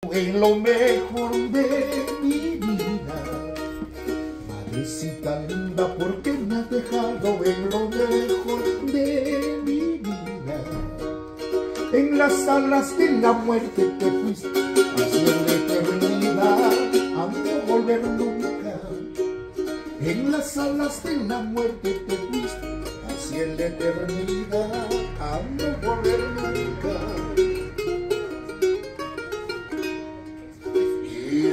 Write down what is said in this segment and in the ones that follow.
En lo mejor de mi vida, madrecita linda, ¿por qué me has dejado en lo mejor de mi vida? En las alas de la muerte te fuiste hacia la eternidad, a no volver nunca. En las alas de la muerte te fuiste hacia la eternidad, a no volver nunca.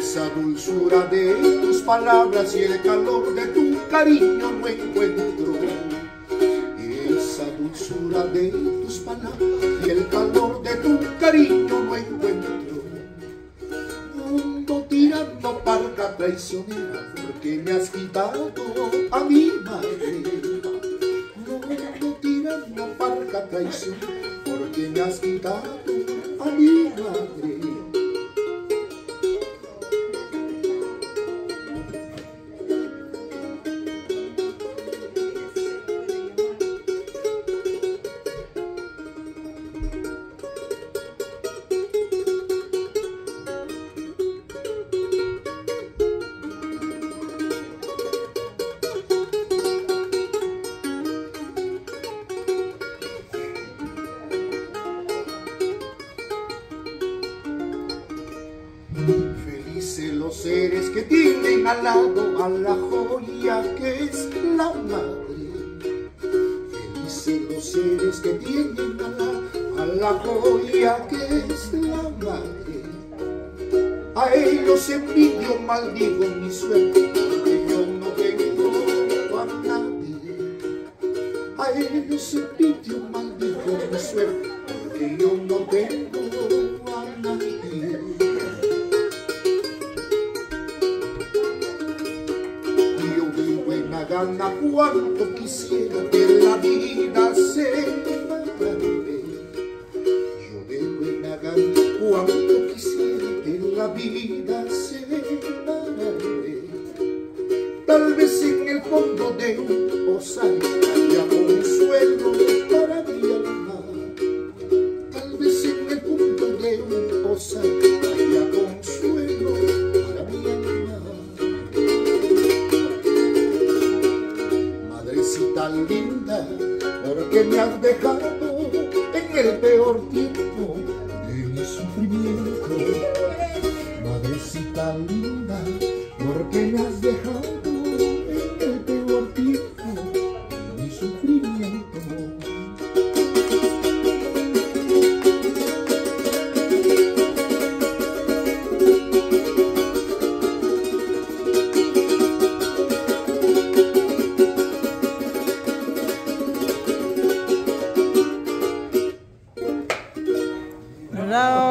Esa dulzura de tus palabras y el calor de tu cariño no encuentro. Esa dulzura de tus palabras y el calor de tu cariño no encuentro. Mundo tirando parca traicionera, porque me has quitado a mi madre. Mundo tirando parca traicionera, porque me has quitado a mi madre. Felices los seres que tienen al lado a la joya que es la madre. Felices los seres que tienen al lado a la joya que es la madre. A ellos envidio, maldigo mi suerte, porque yo no tengo a nadie. A ellos envidio, maldigo mi suerte, porque yo no tengo a nadie. Gana cuanto quisiera que la vida se parara. Yo de buena gana cuanto quisiera que la vida se parara. Tal vez en el fondo de un osal haya consuelo para mi alma. Tal vez en el fondo de un osal haya consuelo para mi alma. Tan linda, porque me has dejado en el peor tiempo de mi sufrimiento. Madrecita linda, porque me has dejado en el peor tiempo de mi sufrimiento. Bravo.